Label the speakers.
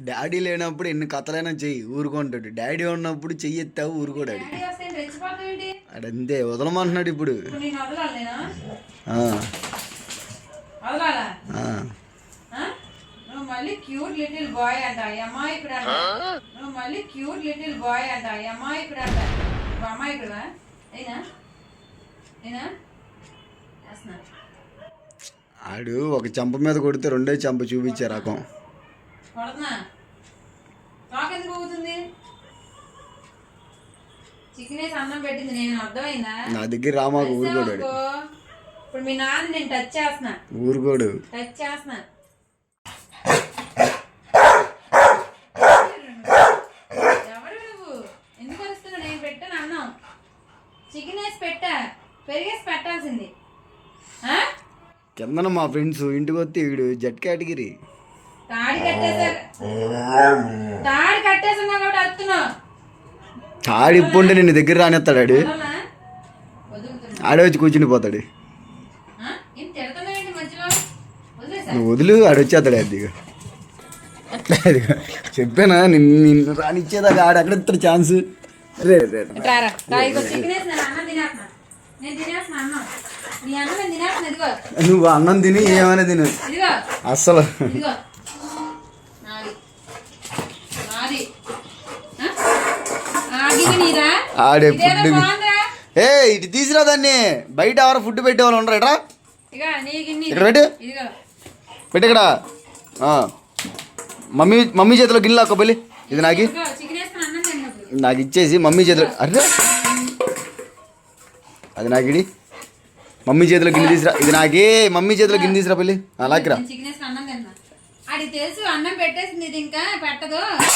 Speaker 1: Daddy లేనప్పుడు ఎన్ని కథలైనా చెయ్యి ఊరుకుంటాడు. డాడీ ఉన్నప్పుడు చెయ్యి ఎత్తావు ఊరుకోడాడు. అడంతే వదలమంటున్నాడు ఇప్పుడు.
Speaker 2: మళ్ళీ క్యూట్ లిటిల్ బాయ్ అంట అమ్మాయికుడు అంట. నువ్వు మళ్ళీ క్యూట్ లిటిల్ బాయ్ అంట అమ్మాయికుడు అంట. అమ్మాయికుడువా అయినా అయినా
Speaker 1: ఆడు ఒక చెంప మీద కొడితే రెండో చెంప చూపించే రకం.
Speaker 2: కొడుతున్నా నాకెందుకు పోతుంది? చికెన్ వేసి అన్నం పెట్టింది నేను, అర్థమైందా?
Speaker 1: నా దగ్గర రామాకు ఊరుకోడు.
Speaker 2: ఇప్పుడు మీ నాన్న నేను టచ్ చేస్తున్నా,
Speaker 1: ఊరుకోడు.
Speaker 2: టచ్ చేస్తున్నా. ఎవరు నువ్వు? ఎందుకు వస్తున్నావు? నేను పెట్టాను అన్నం, చికెన్ వేసి పెట్టా, పెరిగేసి పెట్టాల్సింది.
Speaker 1: కిందన మా ఫ్రెండ్స్ ఇంటికి వస్తే వీడు జెట్ కేటగిరీ.
Speaker 2: తాడి కట్టేస్తున్నా కాబట్టి వస్తున్నావు.
Speaker 1: తాడి ఇప్పుంటే నిన్ను దగ్గర రానిస్తాడు. ఆడు ఆడే వచ్చి కూర్చుని పోతాడు. నువ్వు వదులు, ఆడు వచ్చేస్తాడు. అది చెప్పానా నిన్ను రానిచ్చేదాకా ఆడు అక్కడ ఇస్తాడు ఛాన్స్. రే రే నువ్వు అన్నం తిని ఏమైనా తిను అస్సలు. ఆడే ఫుడ్ ఏ ఇటు తీసిరా దాన్ని. బయట ఎవరో ఫుడ్ పెట్టేవాళ్ళు ఉండరు. ఎట్రా ఇక్కడ పెట్టు, పెట్టు ఇక్కడ. మమ్మీ చేతిలో గిన్నె లాక్కో పెళ్ళి. ఇది నాకు ఇచ్చేసి మమ్మీ చేతిలో. అరే అది నాకిడి. మమ్మీ చేతిలో గిన్నె తీసురా. ఇది నాకే. మమ్మీ చేతిలో గిన్నె తీసురా పెళ్ళి. అలాకిరా.
Speaker 2: తెలుసు అన్నం పెట్టేసింది, ఇది ఇంకా పెట్టదు.